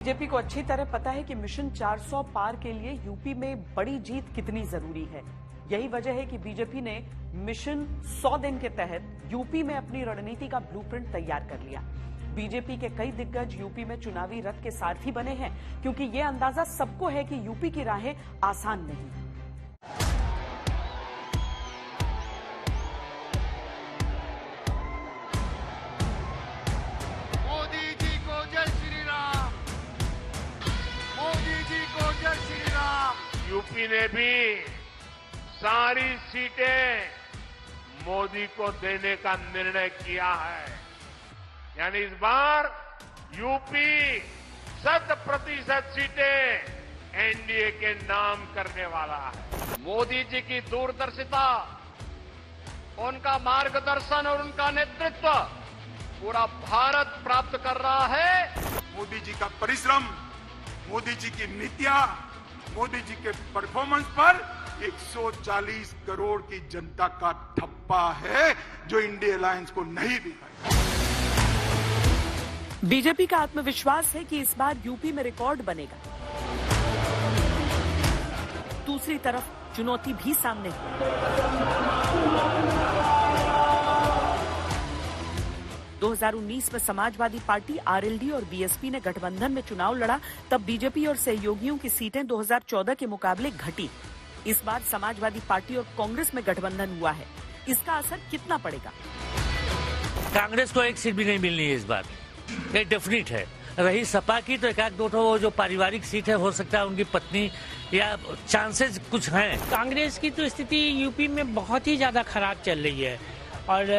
BJP को अच्छी तरह पता है कि मिशन 400 पार के लिए यूपी में बड़ी जीत कितनी जरूरी है। यही वजह है कि बीजेपी ने मिशन 100 दिन के तहत यूपी में अपनी रणनीति का ब्लूप्रिंट तैयार कर लिया। बीजेपी के कई दिग्गज यूपी में चुनावी रथ के सारथी बने हैं, क्योंकि यह अंदाजा सबको है कि यूपी की राहें आसान नहीं। मोदी जी को जय श्री राम, मोदी जी को जय श्री राम। यूपी ने भी सारी सीटें मोदी को देने का निर्णय किया है, यानी इस बार यूपी 100% सीटें एनडीए के नाम करने वाला है। मोदी जी की दूरदर्शिता, उनका मार्गदर्शन और उनका नेतृत्व पूरा भारत प्राप्त कर रहा है। मोदी जी का परिश्रम, मोदी जी की नीतियां, मोदी जी के परफॉर्मेंस पर 140 करोड़ की जनता का ठप्पा है, जो इंडिया अलायंस को नहीं दिखाई। बीजेपी का आत्मविश्वास है कि इस बार यूपी में रिकॉर्ड बनेगा। दूसरी तरफ चुनौती भी सामने है। 2019 में समाजवादी पार्टी, आरएलडी और बीएसपी ने गठबंधन में चुनाव लड़ा, तब बीजेपी और सहयोगियों की सीटें 2014 के मुकाबले घटी। इस बार समाजवादी पार्टी और कांग्रेस में गठबंधन हुआ है, इसका असर कितना पड़ेगा? कांग्रेस को एक सीट भी नहीं मिलनी है इस बार, ये डेफिनेट है। रही सपा की तो एक दो ठो जो पारिवारिक सीट है, हो सकता है उनकी पत्नी या चांसेस कुछ हैं। कांग्रेस की तो स्थिति यूपी में बहुत ही ज्यादा खराब चल रही है और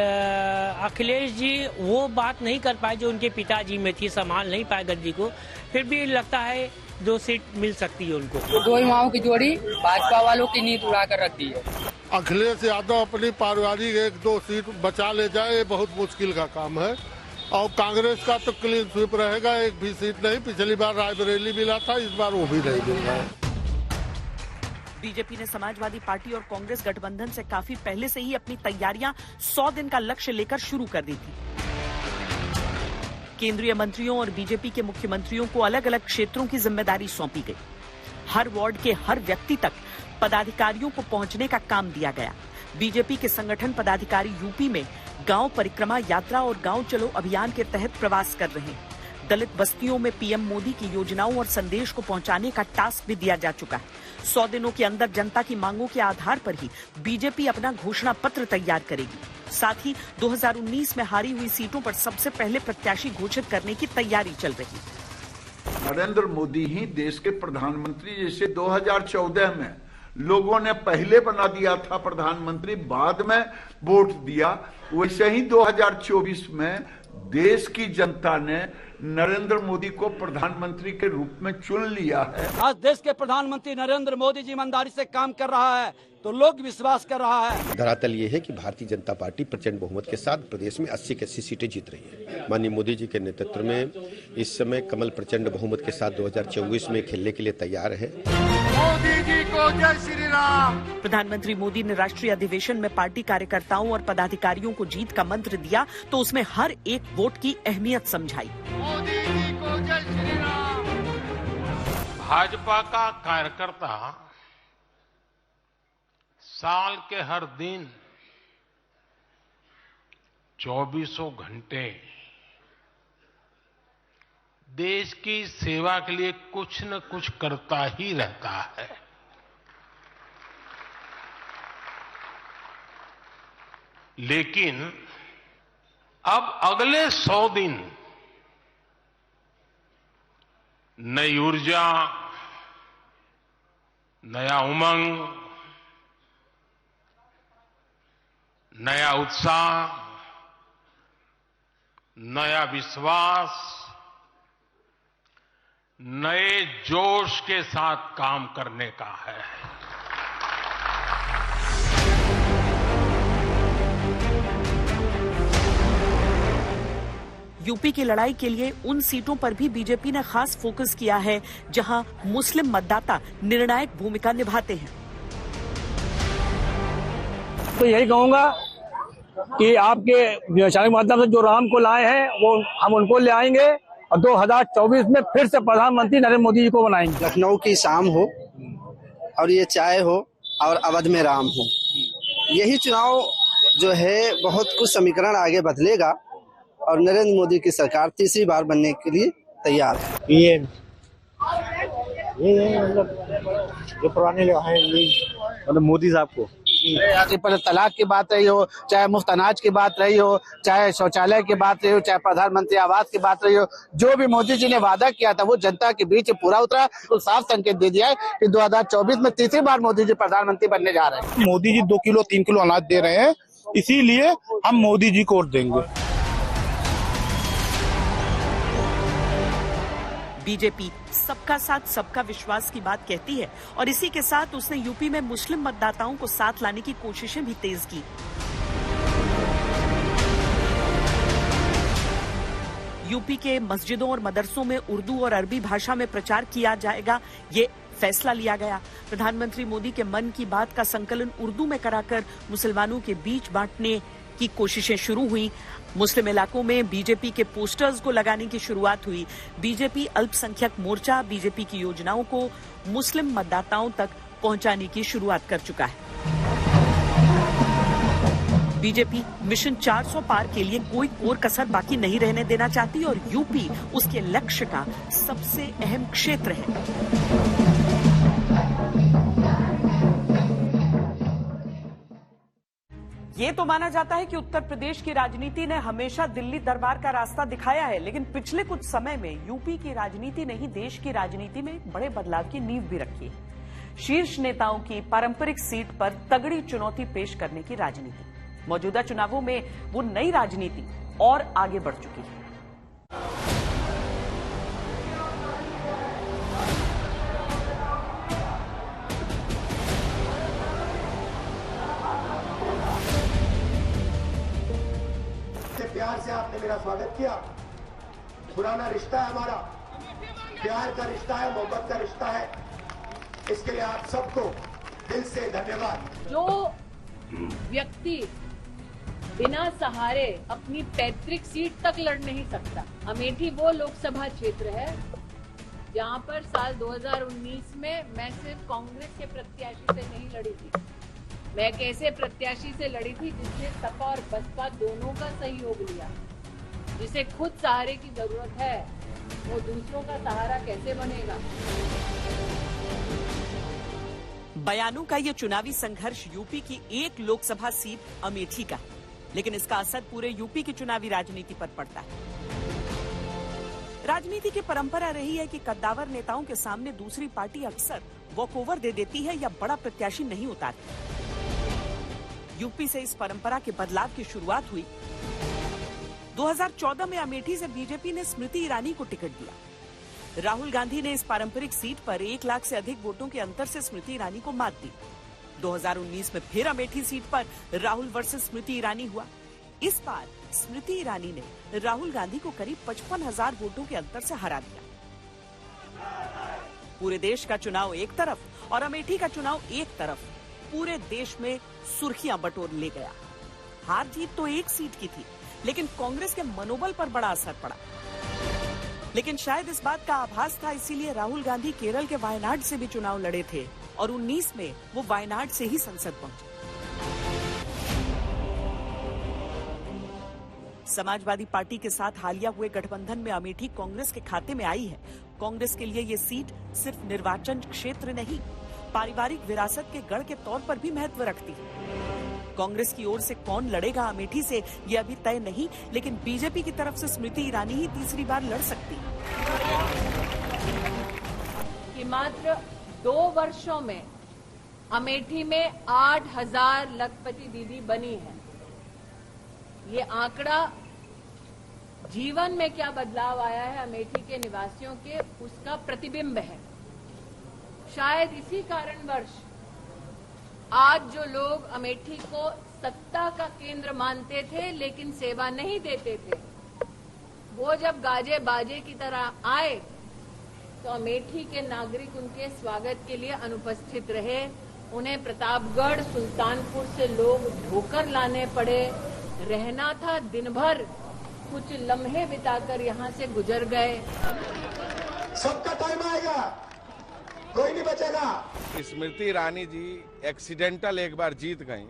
अखिलेश जी वो बात नहीं कर पाए जो उनके पिताजी में थी, संभाल नहीं पाए गद्दी को। फिर भी लगता है 2 सीट मिल सकती है उनको। 2 युवाओं की जोड़ी भाजपा वालों की नींद उड़ा कर रख दी है। अखिलेश यादव अपनी पारिवारिक 1-2 सीट बचा ले जाए, ये बहुत मुश्किल का काम है। और कांग्रेस का तो क्लीन स्वीप रहेगा, एक भी सीट नहीं। पिछली बार रायबरेली मिला था, इस बार वो भी नहीं मिल रहा है। बीजेपी ने समाजवादी पार्टी और कांग्रेस गठबंधन से काफी पहले से ही अपनी तैयारियां 100 दिन का लक्ष्य लेकर शुरू कर दी थी। केंद्रीय मंत्रियों और बीजेपी के मुख्यमंत्रियों को अलग अलग क्षेत्रों की जिम्मेदारी सौंपी गई। हर वार्ड के हर व्यक्ति तक पदाधिकारियों को पहुंचने का काम दिया गया। बीजेपी के संगठन पदाधिकारी यूपी में गांव परिक्रमा यात्रा और गांव चलो अभियान के तहत प्रवास कर रहे हैं। दलित बस्तियों में पीएम मोदी की योजनाओं और संदेश को पहुंचाने का टास्क भी दिया जा चुका है। 100 दिनों के अंदर जनता की मांगों के आधार पर ही बीजेपी अपना घोषणा पत्र तैयार करेगी। साथ ही 2019 में हारी हुई सीटों पर सबसे पहले प्रत्याशी घोषित करने की तैयारी चल रही है। नरेंद्र मोदी ही देश के प्रधानमंत्री, जैसे 2014 में लोगों ने पहले बना दिया था प्रधानमंत्री, बाद में वोट दिया, वैसे ही 2024 में देश की जनता ने नरेंद्र मोदी को प्रधानमंत्री के रूप में चुन लिया है। आज देश के प्रधानमंत्री नरेंद्र मोदी जी ईमानदारी से काम कर रहा है तो लोग विश्वास कर रहा है। धरातल ये है कि भारतीय जनता पार्टी प्रचंड बहुमत के साथ प्रदेश में 80 की 80 सीटें जीत रही है। माननीय मोदी जी के नेतृत्व में इस समय कमल प्रचंड बहुमत के साथ 2024 में खेलने के लिए तैयार है। मोदी जी को जय श्री राम। प्रधानमंत्री मोदी ने राष्ट्रीय अधिवेशन में पार्टी कार्यकर्ताओं और पदाधिकारियों को जीत का मंत्र दिया, तो उसमें हर एक वोट की अहमियत समझाई। मोदी जी को जय श्री राम। भाजपा का कार्यकर्ता साल के हर दिन 24 घंटे देश की सेवा के लिए कुछ न कुछ करता ही रहता है। लेकिन अब अगले 100 दिन नई ऊर्जा, नया उमंग, नया उत्साह, नया विश्वास, नए जोश के साथ काम करने का है। यूपी की लड़ाई के लिए उन सीटों पर भी बीजेपी ने खास फोकस किया है जहां मुस्लिम मतदाता निर्णायक भूमिका निभाते हैं। तो यही कहूंगा कि आपके वैचारिक माध्यम से जो राम को लाए हैं वो हम उनको ले आएंगे और 2024 में फिर से प्रधानमंत्री नरेंद्र मोदी जी को बनाएंगे। लखनऊ की शाम हो और ये चाय हो और अवध में राम हो, यही चुनाव जो है बहुत कुछ समीकरण आगे बदलेगा और नरेंद्र मोदी की सरकार तीसरी बार बनने के लिए तैयार है। ये मतलब जो पुराने लोग हैं, ये मतलब मोदी साहब को पर तलाक की बात रही हो, चाहे मुफ्त अनाज की बात रही हो, चाहे शौचालय की बात रही हो, चाहे प्रधानमंत्री आवास की बात रही हो, जो भी मोदी जी ने वादा किया था वो जनता के बीच पूरा उतरा। तो साफ संकेत दे दिया है कि 2024 में तीसरी बार मोदी जी प्रधानमंत्री बनने जा रहे हैं। मोदी जी 2 किलो 3 किलो अनाज दे रहे हैं, इसीलिए हम मोदी जी को वोट देंगे। बीजेपी सबका साथ सबका विश्वास की बात कहती है और इसी के साथ उसने यूपी में मुस्लिम मतदाताओं को साथ लाने की कोशिशें भी तेज की। यूपी के मस्जिदों और मदरसों में उर्दू और अरबी भाषा में प्रचार किया जाएगा, ये फैसला लिया गया। प्रधानमंत्री मोदी के मन की बात का संकलन उर्दू में कराकर मुसलमानों के बीच बांटने की कोशिशें शुरू हुई। मुस्लिम इलाकों में बीजेपी के पोस्टर्स को लगाने की शुरुआत हुई। बीजेपी अल्पसंख्यक मोर्चा बीजेपी की योजनाओं को मुस्लिम मतदाताओं तक पहुंचाने की शुरुआत कर चुका है। बीजेपी मिशन 400 पार के लिए कोई कोर कसर बाकी नहीं रहने देना चाहती और यूपी उसके लक्ष्य का सबसे अहम क्षेत्र है। ये तो माना जाता है कि उत्तर प्रदेश की राजनीति ने हमेशा दिल्ली दरबार का रास्ता दिखाया है, लेकिन पिछले कुछ समय में यूपी की राजनीति ने ही देश की राजनीति में बड़े बदलाव की नींव भी रखी है। शीर्ष नेताओं की पारंपरिक सीट पर तगड़ी चुनौती पेश करने की राजनीति, मौजूदा चुनावों में वो नई राजनीति और आगे बढ़ चुकी है। प्यार से आपने मेरा स्वागत किया। पुराना रिश्ता है हमारा, प्यार का रिश्ता है, मोहब्बत का रिश्ता है, इसके लिए आप सबको दिल से धन्यवाद। जो व्यक्ति बिना सहारे अपनी पैतृक सीट तक लड़ नहीं सकता, अमेठी वो लोकसभा क्षेत्र है जहां पर साल 2019 में मैं सिर्फ कांग्रेस के प्रत्याशी से नहीं लड़ी थी, मैं एक ऐसे प्रत्याशी से लड़ी थी जिसने सपा और बसपा दोनों का सहयोग लिया। जिसे खुद सहारे की जरूरत है वो दूसरों का सहारा कैसे बनेगा। बयानों का ये चुनावी संघर्ष यूपी की एक लोकसभा सीट अमेठी का, लेकिन इसका असर पूरे यूपी की चुनावी राजनीति पर पड़ता है। राजनीति की परंपरा रही है कि कद्दावर नेताओं के सामने दूसरी पार्टी अक्सर वॉकओवर दे देती है या बड़ा प्रत्याशी नहीं उतारती। यूपी से इस परंपरा के बदलाव की शुरुआत हुई। 2014 में अमेठी से बीजेपी ने स्मृति ईरानी को टिकट दिया। राहुल गांधी ने इस पारंपरिक सीट पर 1 लाख से अधिक वोटों के अंतर से स्मृति ईरानी को मात दी। 2019 में फिर अमेठी सीट पर राहुल वर्सेस स्मृति ईरानी हुआ। इस बार स्मृति ईरानी ने राहुल गांधी को करीब 55,000 वोटों के अंतर से हरा दिया। पूरे देश का चुनाव एक तरफ और अमेठी का चुनाव एक तरफ पूरे देश में सुर्खियां बटोर ले गया। हार जीत तो एक सीट की थी, लेकिन कांग्रेस के मनोबल पर बड़ा असर पड़ा। लेकिन शायद इस बात का आभास था, इसीलिए राहुल गांधी केरल के वायनाड से भी चुनाव लड़े थे और 19 में वो वायनाड से ही संसद पहुंचे। समाजवादी पार्टी के साथ हालिया हुए गठबंधन में अमेठी कांग्रेस के खाते में आई है। कांग्रेस के लिए ये सीट सिर्फ निर्वाचन क्षेत्र नहीं, पारिवारिक विरासत के गढ़ के तौर पर भी महत्व रखती है। कांग्रेस की ओर से कौन लड़ेगा अमेठी से ये अभी तय नहीं, लेकिन बीजेपी की तरफ से स्मृति ईरानी ही तीसरी बार लड़ सकती है। कि मात्र 2 वर्षों में अमेठी में 8,000 लखपति दीदी बनी है। ये आंकड़ा जीवन में क्या बदलाव आया है अमेठी के निवासियों के, उसका प्रतिबिंब है। शायद इसी कारणवश आज जो लोग अमेठी को सत्ता का केंद्र मानते थे लेकिन सेवा नहीं देते थे, वो जब गाजे बाजे की तरह आए तो अमेठी के नागरिक उनके स्वागत के लिए अनुपस्थित रहे। उन्हें प्रतापगढ़, सुल्तानपुर से लोग ढोकर लाने पड़े। रहना था दिन भर कुछ लम्हे बिताकर यहाँ से गुजर गए। सबका टाइम आएगा, कोई नहीं बचेगा। स्मृति ईरानी जी एक्सीडेंटल एक बार जीत गई,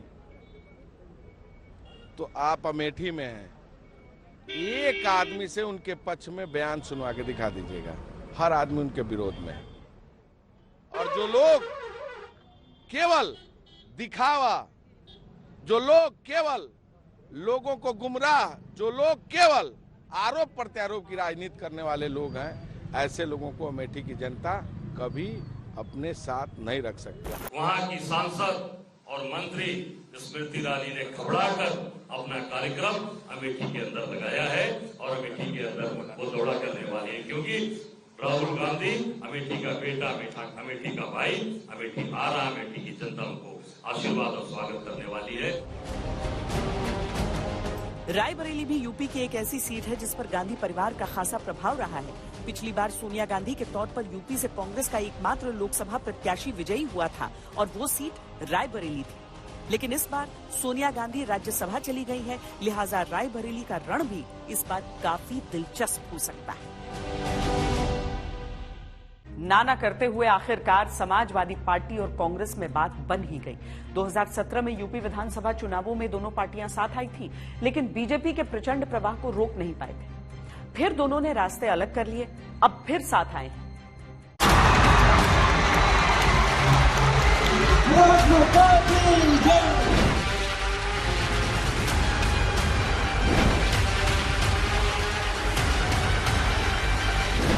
तो आप अमेठी में हैं, एक आदमी से उनके पक्ष में बयान सुनवा के दिखा दीजिएगा। हर आदमी उनके विरोध में है। और जो लोग केवल दिखावा, जो लोग केवल लोगों को गुमराह, जो लोग केवल आरोप प्रत्यारोप की राजनीति करने वाले लोग हैं, ऐसे लोगों को अमेठी की जनता कभी अपने साथ नहीं रख सकती। वहाँ की सांसद और मंत्री स्मृति ईरानी ने घबराकर अपना कार्यक्रम अमेठी के अंदर लगाया है और अमेठी के अंदर वो दौड़ा करने वाले हैं, क्योंकि राहुल गांधी अमेठी का बेटा, अमेठी का भाई, अमेठी आ रहा, अमेठी की जनता उनको आशीर्वाद और स्वागत करने वाली है। रायबरेली भी यूपी की एक ऐसी सीट है जिस पर गांधी परिवार का खासा प्रभाव रहा है। पिछली बार सोनिया गांधी के तौर पर यूपी से कांग्रेस का एकमात्र लोकसभा प्रत्याशी विजयी हुआ था और वो सीट रायबरेली थी। लेकिन इस बार सोनिया गांधी राज्यसभा चली गई है, लिहाजा रायबरेली का रण भी इस बार काफी दिलचस्प हो सकता है। नाना करते हुए आखिरकार समाजवादी पार्टी और कांग्रेस में बात बन ही गई। 2017 में यूपी विधानसभा चुनावों में दोनों पार्टियां साथ आई थी, लेकिन बीजेपी के प्रचंड प्रवाह को रोक नहीं पाए थे। फिर दोनों ने रास्ते अलग कर लिए, अब फिर साथ आए।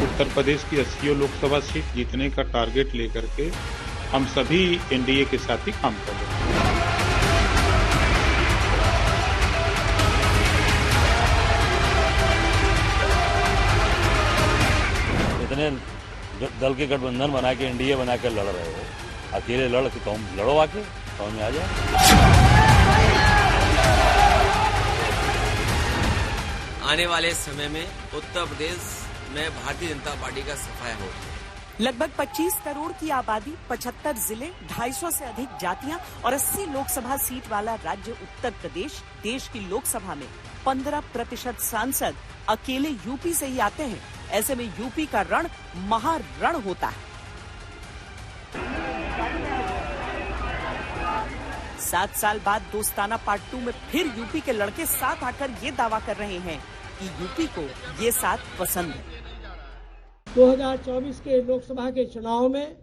उत्तर प्रदेश की 80 लोकसभा सीट जीतने का टारगेट लेकर के हम सभी एनडीए के साथ ही काम कर रहे हैं। इतने दल के गठबंधन बना के एनडीए बना कर लड़ रहे हो, अकेले लड़ के तुम लड़ो, आके समझ में आ जाए। आने वाले समय में उत्तर प्रदेश में भारतीय जनता पार्टी का सफाया हो। लगभग 25 करोड़ की आबादी, 75 जिले, 250 से अधिक जातियां और 80 लोकसभा सीट वाला राज्य उत्तर प्रदेश। देश की लोकसभा में 15% सांसद अकेले यूपी से ही आते हैं। ऐसे में यूपी का रण महारण होता है। 7 साल बाद दोस्ताना पार्ट 2 में फिर यूपी के लड़के साथ आकर ये दावा कर रहे हैं कि यूपी को ये साथ पसंद है। 2024 के लोकसभा के चुनाव में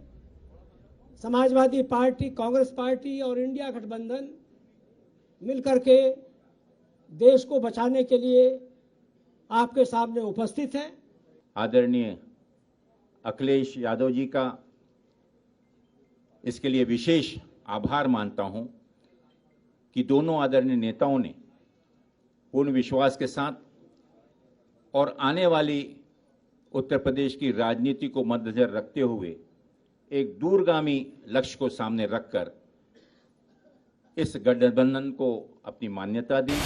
समाजवादी पार्टी, कांग्रेस पार्टी और इंडिया गठबंधन मिलकर के देश को बचाने के लिए आपके सामने उपस्थित है। आदरणीय अखिलेश यादव जी का इसके लिए विशेष आभार मानता हूं कि दोनों आदरणीय नेताओं ने पूर्ण विश्वास के साथ और आने वाली उत्तर प्रदेश की राजनीति को मद्देनजर रखते हुए एक दूरगामी लक्ष्य को सामने रखकर इस गठबंधन को अपनी मान्यता दी।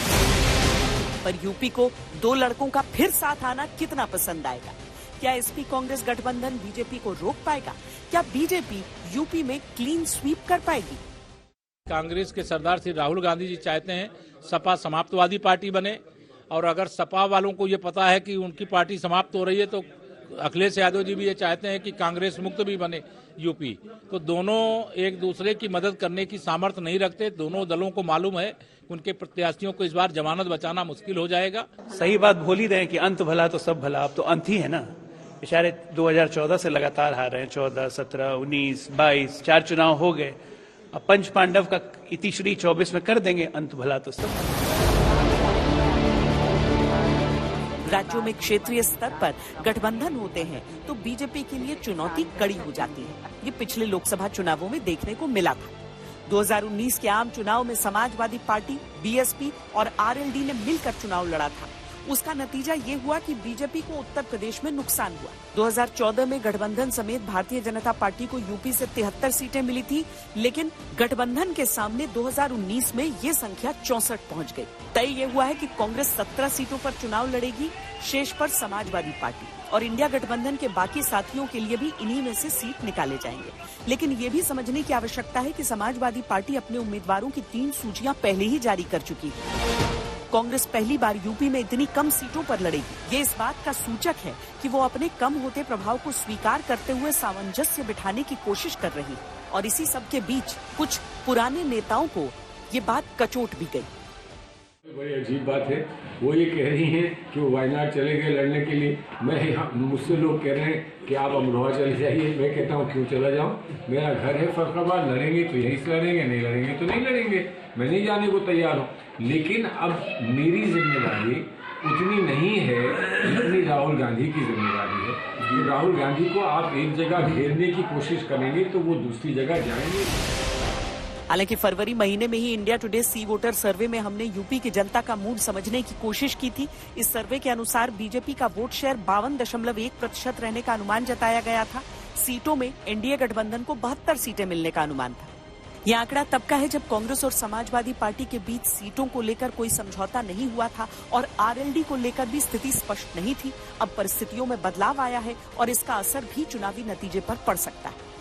पर यूपी को दो लड़कों का फिर साथ आना कितना पसंद आएगा? क्या एसपी कांग्रेस गठबंधन बीजेपी को रोक पाएगा? क्या बीजेपी यूपी में क्लीन स्वीप कर पाएगी? कांग्रेस के सरदार श्री राहुल गांधी जी चाहते हैं सपा समाप्तवादी पार्टी बने, और अगर सपा वालों को ये पता है कि उनकी पार्टी समाप्त हो रही है तो अखिलेश यादव जी भी ये चाहते हैं कि कांग्रेस मुक्त भी बने यूपी। तो दोनों एक दूसरे की मदद करने की सामर्थ्य नहीं रखते। दोनों दलों को मालूम है उनके प्रत्याशियों को इस बार जमानत बचाना मुश्किल हो जाएगा। सही बात बोल ही रहे हैं कि अंत भला तो सब भला। अब तो अंत ही है ना। बेचारे 2014 से लगातार हार रहे हैं, 14, 17, 19, 22, 4 चुनाव हो गए। अब पंच पांडव का इतिश्री 24 में कर देंगे, अंत भला तो सब। राज्यों में क्षेत्रीय स्तर पर गठबंधन होते हैं तो बीजेपी के लिए चुनौती कड़ी हो जाती है। ये पिछले लोकसभा चुनावों में देखने को मिला था। 2019 के आम चुनाव में समाजवादी पार्टी, बीएसपी और आरएलडी ने मिलकर चुनाव लड़ा था। उसका नतीजा ये हुआ कि बीजेपी को उत्तर प्रदेश में नुकसान हुआ। 2014 में गठबंधन समेत भारतीय जनता पार्टी को यूपी से 73 सीटें मिली थी, लेकिन गठबंधन के सामने 2019 में ये संख्या 64 पहुंच गई। तय ये हुआ है कि कांग्रेस 17 सीटों पर चुनाव लड़ेगी, शेष पर समाजवादी पार्टी और इंडिया गठबंधन के बाकी साथियों के लिए भी इन्हीं में से सीट निकाले जाएंगे। लेकिन ये भी समझने की आवश्यकता है कि समाजवादी पार्टी अपने उम्मीदवारों की 3 सूचियां पहले ही जारी कर चुकी है। कांग्रेस पहली बार यूपी में इतनी कम सीटों पर लड़ेगी। ये इस बात का सूचक है कि वो अपने कम होते प्रभाव को स्वीकार करते हुए सामंजस्य बिठाने की कोशिश कर रही है। और इसी सब के बीच कुछ पुराने नेताओं को ये बात कचोट भी गई। बड़ी अजीब बात है, वो ये कह रही हैं कि वो वायनाड चले गए लड़ने के लिए। मुझसे लोग कह रहे हैं कि आप अमरोहा चले जाइए। मैं कहता हूँ क्यों चला जाऊँ, मेरा घर है फर्रुखाबाद, लड़ेंगे तो यहीं से लड़ेंगे, नहीं लड़ेंगे तो नहीं लड़ेंगे, मैं नहीं जाने को तैयार हूँ। लेकिन अब मेरी जिम्मेदारी उतनी नहीं है जितनी राहुल गांधी की जिम्मेदारी है। राहुल गांधी को आप एक जगह घेरने की कोशिश करेंगे तो वो दूसरी जगह जाएंगे। हालांकि फरवरी महीने में ही इंडिया टुडे सी वोटर सर्वे में हमने यूपी की जनता का मूड समझने की कोशिश की थी। इस सर्वे के अनुसार बीजेपी का वोट शेयर 52.1% रहने का अनुमान जताया गया था। सीटों में एनडीए गठबंधन को 72 सीटें मिलने का अनुमान था। यह आंकड़ा तब का है जब कांग्रेस और समाजवादी पार्टी के बीच सीटों को लेकर कोई समझौता नहीं हुआ था और आरएलडी को लेकर भी स्थिति स्पष्ट नहीं थी। अब परिस्थितियों में बदलाव आया है और इसका असर भी चुनावी नतीजे पर पड़ सकता है।